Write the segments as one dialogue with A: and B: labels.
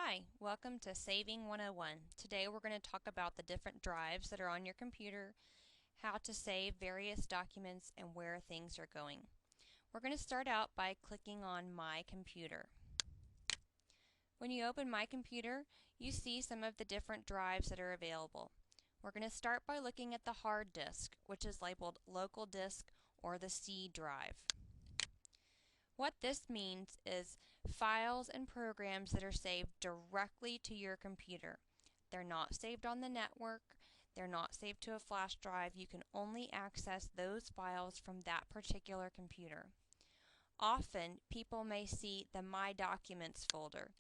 A: Hi, welcome to Saving 101. Today we're going to talk about the different drives that are on your computer, how to save various documents, and where things are going. We're going to start out by clicking on My Computer. When you open My Computer, you see some of the different drives that are available. We're going to start by looking at the hard disk, which is labeled Local Disk or the C drive. What this means is files and programs that are saved directly to your computer. They're not saved on the network, they're not saved to a flash drive. You can only access those files from that particular computer. Often, people may see the My Documents folder.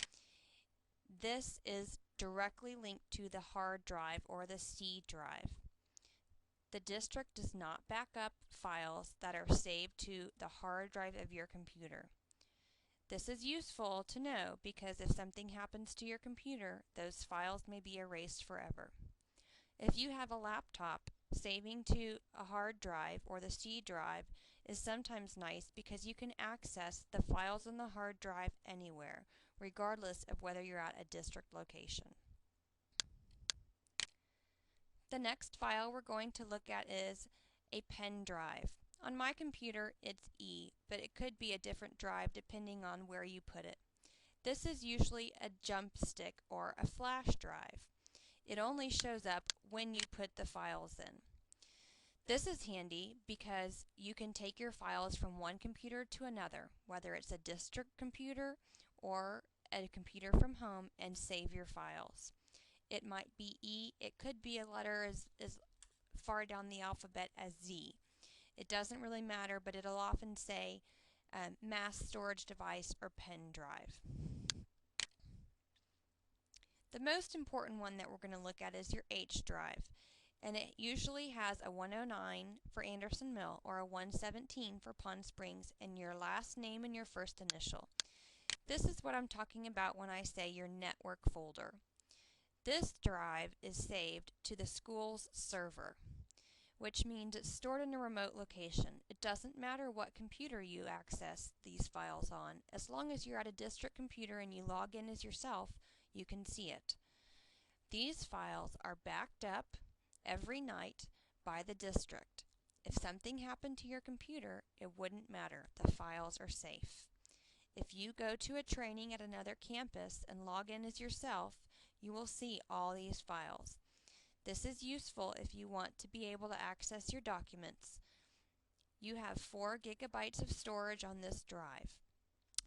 A: This is directly linked to the hard drive or the C drive. The district does not back up files that are saved to the hard drive of your computer. This is useful to know because if something happens to your computer, those files may be erased forever. If you have a laptop, saving to a hard drive or the C drive is sometimes nice because you can access the files on the hard drive anywhere, regardless of whether you're at a district location. The next file we're going to look at is a pen drive. On my computer, it's E, but it could be a different drive depending on where you put it. This is usually a jump stick or a flash drive. It only shows up when you put the files in. This is handy because you can take your files from one computer to another, whether it's a district computer or a computer from home, and save your files. It might be E, it could be a letter as far down the alphabet as Z. It doesn't really matter, but it'll often say mass storage device or pen drive. The most important one that we're going to look at is your H drive, and it usually has a 109 for Anderson Mill or a 117 for Palm Springs and your last name and your first initial. This is what I'm talking about when I say your network folder. This drive is saved to the school's server, which means it's stored in a remote location. It doesn't matter what computer you access these files on. As long as you're at a district computer and you log in as yourself, you can see it. These files are backed up every night by the district. If something happened to your computer, it wouldn't matter. The files are safe. If you go to a training at another campus and log in as yourself, you will see all these files. This is useful if you want to be able to access your documents. You have 4 gigabytes of storage on this drive.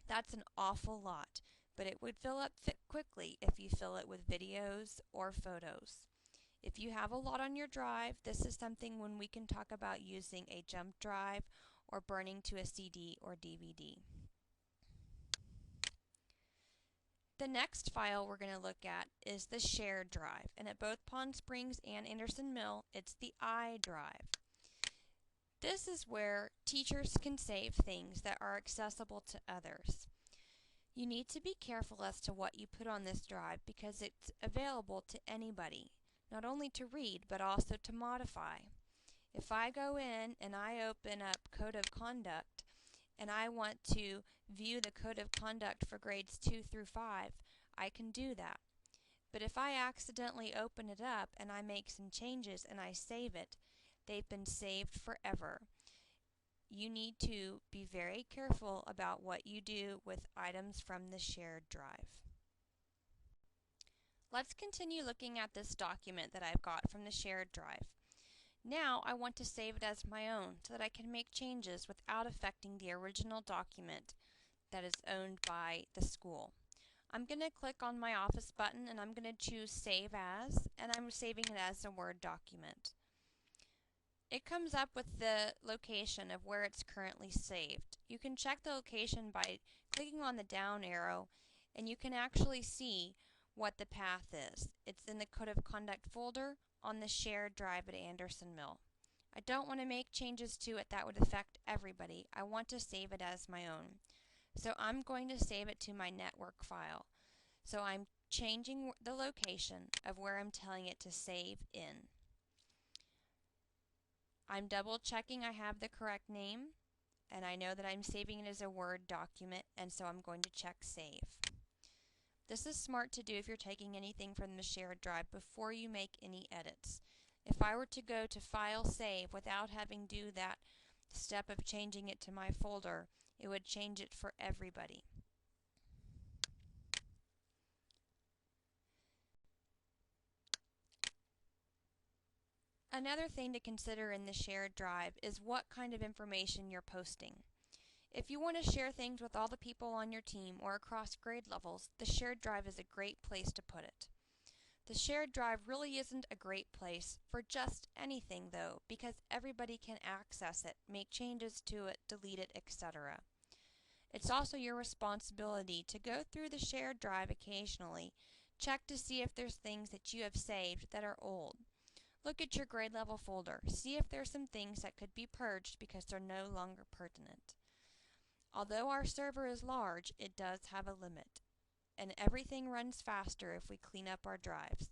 A: That's an awful lot, but it would fill up quickly if you fill it with videos or photos. If you have a lot on your drive, this is something when we can talk about using a jump drive or burning to a CD or DVD. The next file we're going to look at is the shared drive, and at both Palm Springs and Anderson Mill, it's the I drive. This is where teachers can save things that are accessible to others. You need to be careful as to what you put on this drive because it's available to anybody, not only to read but also to modify. If I go in and I open up Code of Conduct and I want to view the Code of Conduct for grades 2 through 5, I can do that. But if I accidentally open it up and I make some changes and I save it, they've been saved forever. You need to be very careful about what you do with items from the shared drive. Let's continue looking at this document that I've got from the shared drive. Now I want to save it as my own so that I can make changes without affecting the original document that is owned by the school. I'm going to click on my Office button and I'm going to choose Save As, and I'm saving it as a Word document. It comes up with the location of where it's currently saved. You can check the location by clicking on the down arrow and you can actually see what the path is. It's in the Code of Conduct folder on the shared drive at Anderson Mill. I don't want to make changes to it that would affect everybody. I want to save it as my own. So I'm going to save it to my network file. So I'm changing the location of where I'm telling it to save in. I'm double checking I have the correct name, and I know that I'm saving it as a Word document, and so I'm going to check Save. This is smart to do if you're taking anything from the shared drive before you make any edits. If I were to go to File Save without having to do that step of changing it to my folder, it would change it for everybody. Another thing to consider in the shared drive is what kind of information you're posting. If you want to share things with all the people on your team or across grade levels, the shared drive is a great place to put it. The shared drive really isn't a great place for just anything though, because everybody can access it, make changes to it, delete it, etc. It's also your responsibility to go through the shared drive occasionally, check to see if there's things that you have saved that are old. Look at your grade level folder, see if there's some things that could be purged because they're no longer pertinent. Although our server is large, it does have a limit, and everything runs faster if we clean up our drives.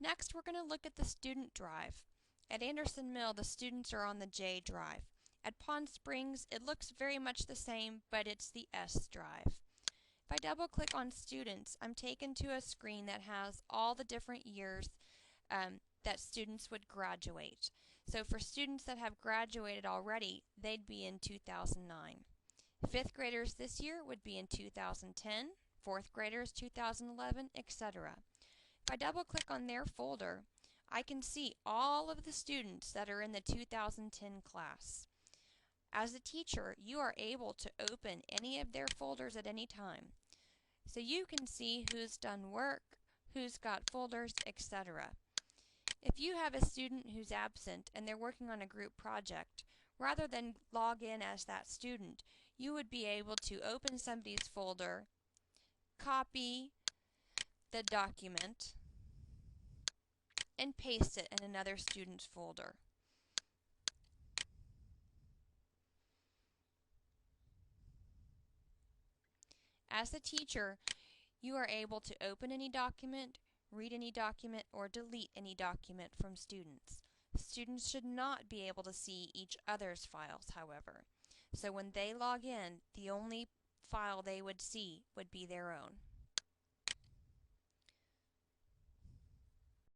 A: Next, we're going to look at the student drive. At Anderson Mill, the students are on the J drive. At Pond Springs, it looks very much the same, but it's the S drive. If I double click on students, I'm taken to a screen that has all the different years that students would graduate. So for students that have graduated already, they'd be in 2009. Fifth graders this year would be in 2010, fourth graders 2011, etc. If I double click on their folder, I can see all of the students that are in the 2010 class. As a teacher, you are able to open any of their folders at any time. So you can see who's done work, who's got folders, etc. If you have a student who's absent and they're working on a group project, rather than log in as that student, you would be able to open somebody's folder, copy the document, and paste it in another student's folder. As a teacher, you are able to open any document, read any document, or delete any document from students. Students should not be able to see each other's files, however. So when they log in, the only file they would see would be their own.